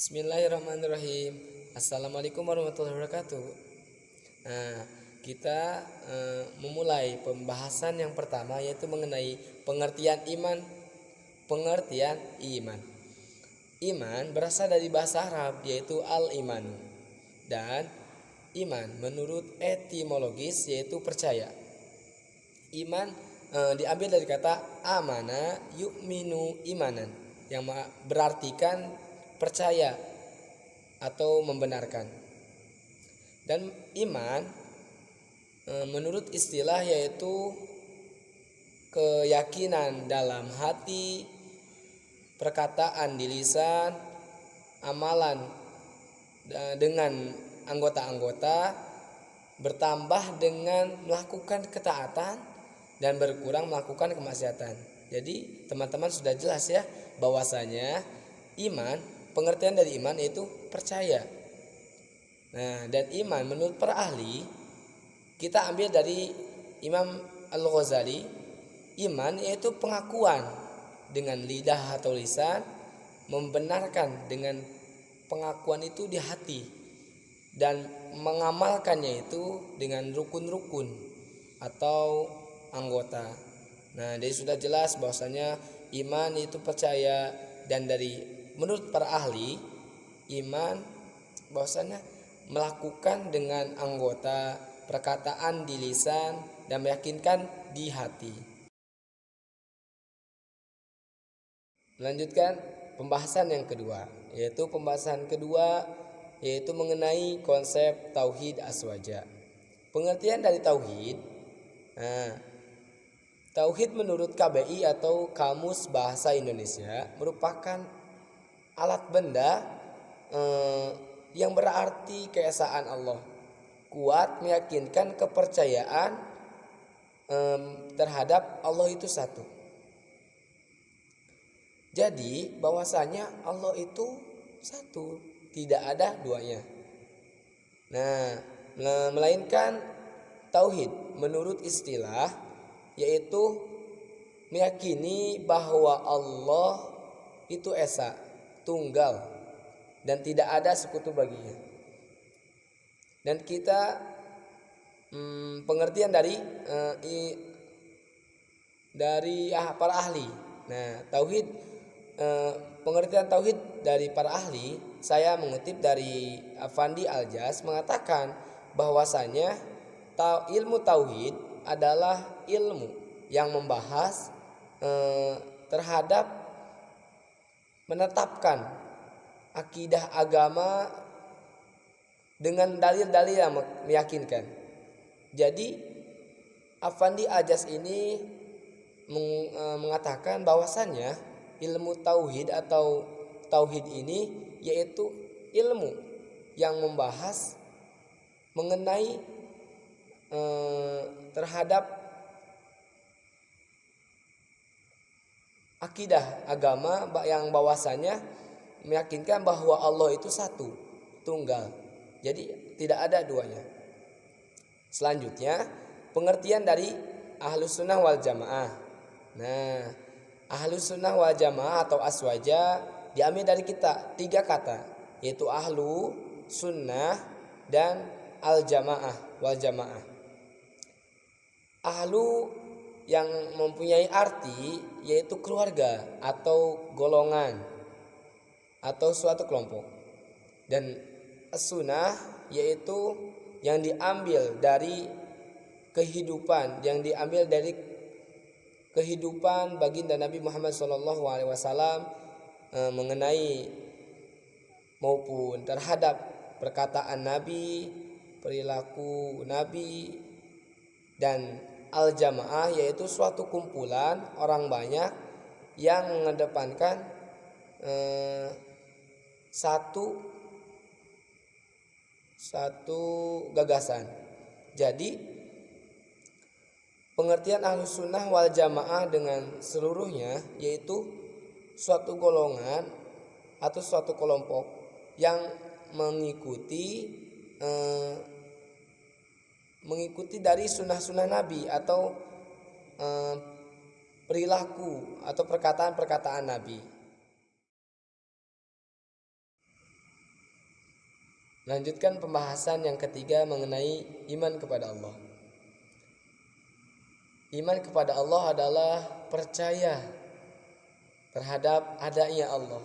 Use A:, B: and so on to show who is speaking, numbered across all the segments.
A: Bismillahirrahmanirrahim. Assalamualaikum warahmatullahi wabarakatuh. Nah, kita memulai pembahasan yang pertama, yaitu mengenai pengertian iman. Pengertian iman. Iman berasal dari bahasa Arab, yaitu al-imanu. Dan iman menurut etimologis yaitu percaya. Iman diambil dari kata amana yu'minu imanan, yang berartikan percaya atau membenarkan. Dan iman menurut istilah yaitu keyakinan dalam hati, perkataan di lisan, amalan dengan anggota-anggota, bertambah dengan melakukan ketaatan dan berkurang melakukan kemaksiatan. Jadi teman-teman sudah jelas ya bahwasanya iman, pengertian dari iman yaitu percaya. Nah, dan iman menurut para ahli, kita ambil dari Imam Al-Ghazali, iman yaitu pengakuan dengan lidah atau lisan, membenarkan dengan pengakuan itu di hati, dan mengamalkannya itu dengan rukun-rukun atau anggota. Nah, jadi sudah jelas bahwasanya iman itu percaya, dan dari menurut para ahli, iman bahwasanya melakukan dengan anggota, perkataan di lisan, dan meyakinkan di hati. Melanjutkan pembahasan yang kedua, yaitu mengenai konsep tauhid aswaja. Pengertian dari tauhid. Nah, tauhid menurut KBI atau Kamus Bahasa Indonesia merupakan alat benda yang berarti keesaan Allah, kuat meyakinkan kepercayaan terhadap Allah itu satu. Jadi bahwasanya Allah itu satu, tidak ada duanya. Nah, melainkan tauhid menurut istilah yaitu meyakini bahwa Allah itu esa, tunggal, dan tidak ada sekutu baginya. Dan kita pengertian dari para ahli. Nah, tauhid, pengertian tauhid dari para ahli, saya mengutip dari Afandi Al-Jas mengatakan bahwasanya ilmu tauhid adalah ilmu yang membahas terhadap menetapkan akidah agama dengan dalil-dalil yang meyakinkan. Jadi Afandi Al-Jas ini mengatakan bahwasannya ilmu tauhid atau tauhid ini yaitu ilmu yang membahas mengenai terhadap akidah agama yang bahwasanya meyakinkan bahwa Allah itu satu, tunggal. Jadi tidak ada duanya. Selanjutnya pengertian dari Ahlus Sunnah wal Jamaah. Nah, Ahlus Sunnah wal Jamaah atau aswaja diambil dari kita 3 kata, yaitu ahlu, sunnah, dan al-jamaah wal jamaah. Ahlu yang mempunyai arti yaitu keluarga atau golongan atau suatu kelompok. Dan as-sunnah yaitu yang diambil dari kehidupan, yang diambil dari kehidupan baginda Nabi Muhammad SAW mengenai maupun terhadap perkataan Nabi, perilaku Nabi. Dan al-jamaah yaitu suatu kumpulan orang banyak yang mengedepankan satu gagasan. Jadi pengertian Ahlus Sunnah wal Jamaah dengan seluruhnya yaitu suatu golongan atau suatu kelompok yang mengikuti dari sunnah-sunnah Nabi atau perilaku atau perkataan-perkataan Nabi. Melanjutkan pembahasan yang ketiga mengenai iman kepada Allah. Iman kepada Allah adalah percaya terhadap adanya Allah.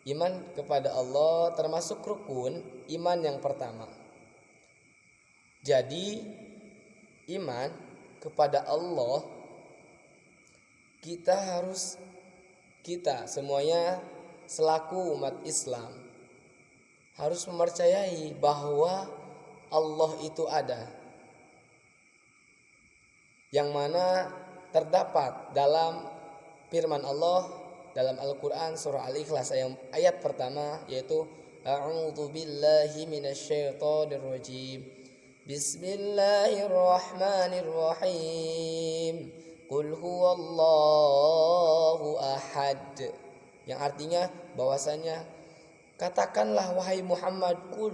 A: Iman kepada Allah termasuk rukun iman yang pertama. Jadi iman kepada Allah kita semuanya selaku umat Islam harus mempercayai bahwa Allah itu ada, yang mana terdapat dalam firman Allah dalam Al-Quran surah Al-Ikhlas ayat pertama, yaitu A'udzu billahi minasyaitonir rajim. Bismillahirrahmanirrahim. Qul huwallahu ahad. Yang artinya bahwasanya katakanlah wahai Muhammad, qul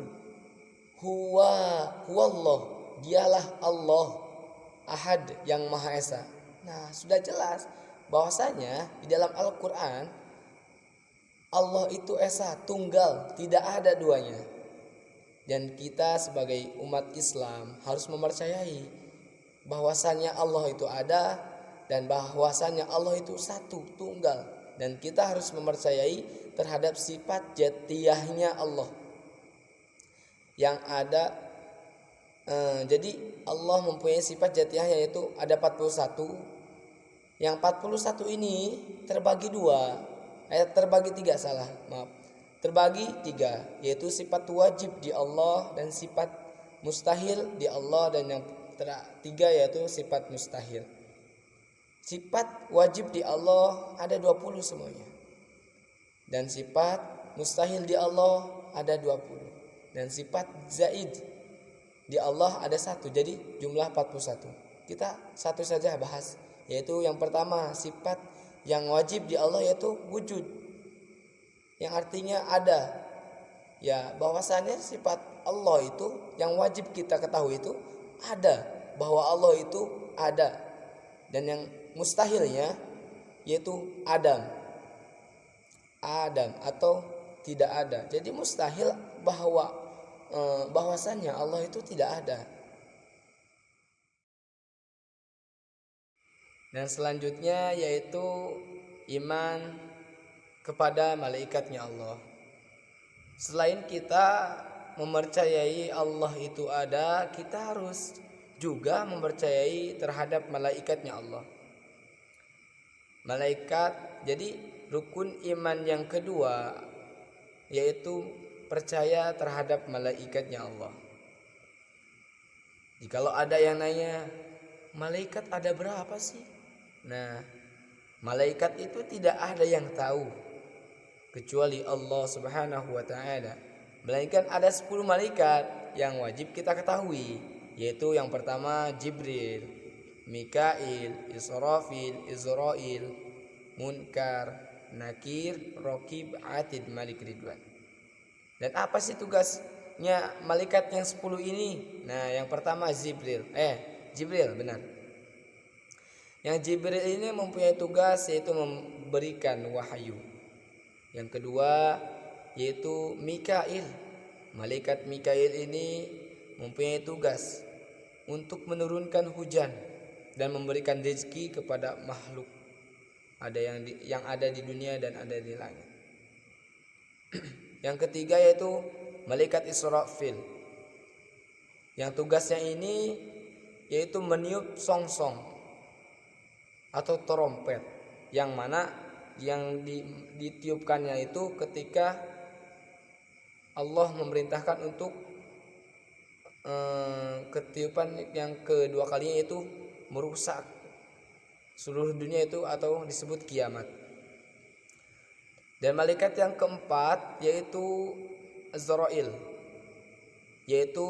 A: huwallah, dialah Allah, ahad yang maha esa. Nah, sudah jelas bahwasanya di dalam Al-Quran Allah itu esa, tunggal, tidak ada duanya. Dan kita sebagai umat Islam harus mempercayai bahwasanya Allah itu ada dan bahwasanya Allah itu satu, tunggal. Dan kita harus mempercayai terhadap sifat dzatiyahnya Allah yang ada. Jadi Allah mempunyai sifat dzatiyah yaitu ada 41. Yang 41 ini terbagi tiga, yaitu sifat wajib di Allah dan sifat mustahil di Allah, dan yang ketiga yaitu sifat mustahil. Sifat wajib di Allah ada 20 semuanya, dan sifat mustahil di Allah ada 20, dan sifat zaid di Allah ada 1, jadi jumlah 41. Kita satu saja bahas, yaitu yang pertama sifat yang wajib di Allah yaitu wujud, yang artinya ada. Ya, bahwasannya sifat Allah itu yang wajib kita ketahui itu ada, bahwa Allah itu ada. Dan yang mustahilnya yaitu Adam atau tidak ada. Jadi mustahil bahwasannya Allah itu tidak ada. Dan selanjutnya yaitu iman kepada malaikatnya Allah. Selain kita mempercayai Allah itu ada, kita harus juga mempercayai terhadap malaikatnya Allah. Malaikat, jadi rukun iman yang kedua yaitu percaya terhadap malaikatnya Allah. Jikalau ada yang nanya, malaikat ada berapa sih? Nah, malaikat itu tidak ada yang tahu kecuali Allah Subhanahu wa taala. Melainkan ada 10 malaikat yang wajib kita ketahui, yaitu yang pertama Jibril, Mikail, Israfil, Izrail, Munkar, Nakir, Raqib, Atid, Malik, Ridwan. Dan apa sih tugasnya malaikat yang 10 ini? Nah, yang pertama Jibril benar. Yang Jibril ini mempunyai tugas yaitu memberikan wahyu. Yang kedua yaitu Mikail. Malaikat Mikail ini mempunyai tugas untuk menurunkan hujan dan memberikan rezeki kepada makhluk yang ada di dunia dan ada di langit. Yang ketiga yaitu malaikat Israfil. Yang tugasnya ini yaitu meniup songsong atau trompet, yang mana yang ditiupkannya itu ketika Allah memerintahkan untuk ketiupan yang kedua kalinya, yaitu merusak seluruh dunia itu atau disebut kiamat. Dan malaikat yang keempat yaitu Azrail, yaitu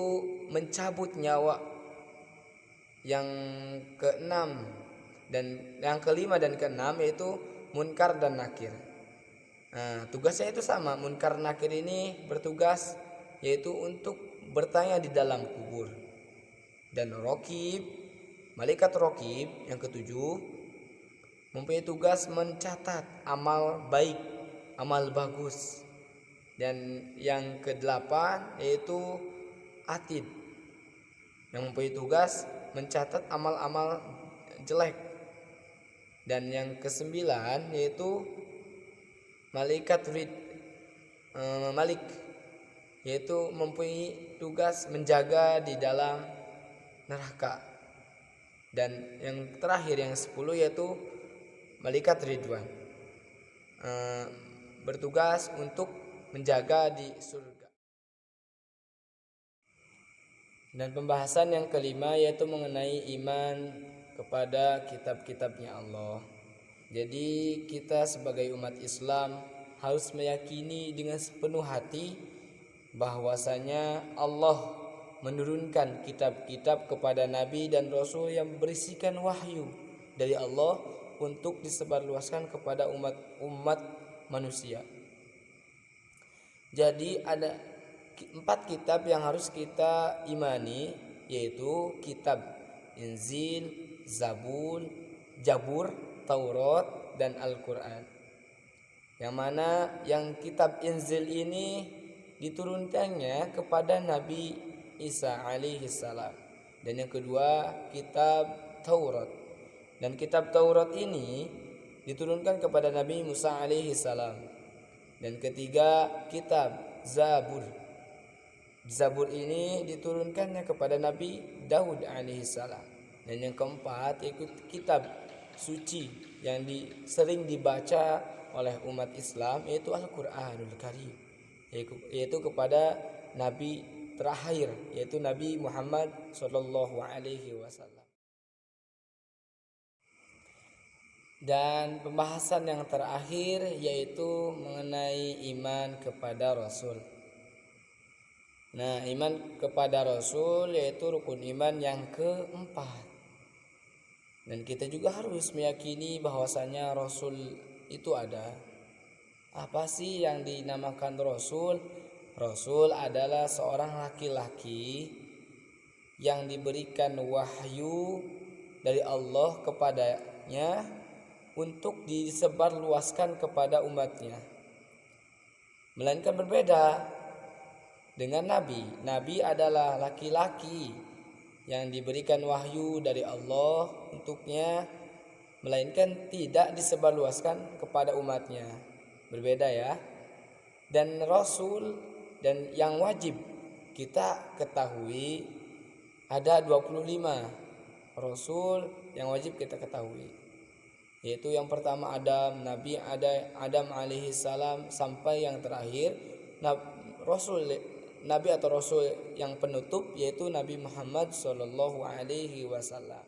A: mencabut nyawa. Yang keenam dan yang kelima dan keenam yaitu Munkar dan Nakir. Nah, tugasnya itu sama. Munkar Nakir ini bertugas yaitu untuk bertanya di dalam kubur. Dan Raqib, malaikat Raqib yang ketujuh mempunyai tugas mencatat amal baik, amal bagus Dan yang kedelapan yaitu atid, yang mempunyai tugas mencatat amal-amal jelek. Dan yang kesembilan yaitu malaikat malik, yaitu mempunyai tugas menjaga di dalam neraka. Dan yang terakhir yang 10 yaitu malaikat ridwan, bertugas untuk menjaga di surga. Dan pembahasan yang kelima yaitu mengenai iman kepada kitab-kitabnya Allah. Jadi kita sebagai umat Islam harus meyakini dengan sepenuh hati bahwasanya Allah menurunkan kitab-kitab kepada nabi dan rasul yang berisikan wahyu dari Allah untuk disebarluaskan kepada umat manusia. Jadi ada 4 kitab yang harus kita imani, yaitu kitab Injil, Zabur, Taurat, dan Al-Quran. Yang mana yang kitab Injil ini diturunkannya kepada Nabi Isa alaihi salam. Dan yang kedua kitab Taurat. Dan kitab Taurat ini diturunkan kepada Nabi Musa alaihi salam. Dan ketiga kitab Zabur. Zabur ini diturunkannya kepada Nabi Daud alaihi salam. Dan yang keempat yaitu kitab suci yang sering dibaca oleh umat Islam yaitu Al-Qur'anul Karim, yaitu kepada Nabi terakhir yaitu Nabi Muhammad sallallahu alaihi wasallam. Dan pembahasan yang terakhir yaitu mengenai iman kepada Rasul. Nah, iman kepada Rasul yaitu rukun iman yang keempat. Dan kita juga harus meyakini bahwasanya Rasul itu ada. Apa sih yang dinamakan Rasul? Rasul adalah seorang laki-laki yang diberikan wahyu dari Allah kepadanya untuk disebarluaskan kepada umatnya. Melainkan berbeda dengan Nabi. Nabi adalah laki-laki yang diberikan wahyu dari Allah untuknya, melainkan tidak disebarluaskan kepada umatnya. Berbeda ya. Dan Rasul dan yang wajib kita ketahui ada 25 Rasul yang wajib kita ketahui. Yaitu yang pertama Nabi Adam alaihi salam sampai yang terakhir Nabi atau Rasul yang penutup yaitu Nabi Muhammad sallallahu alaihi wasallam.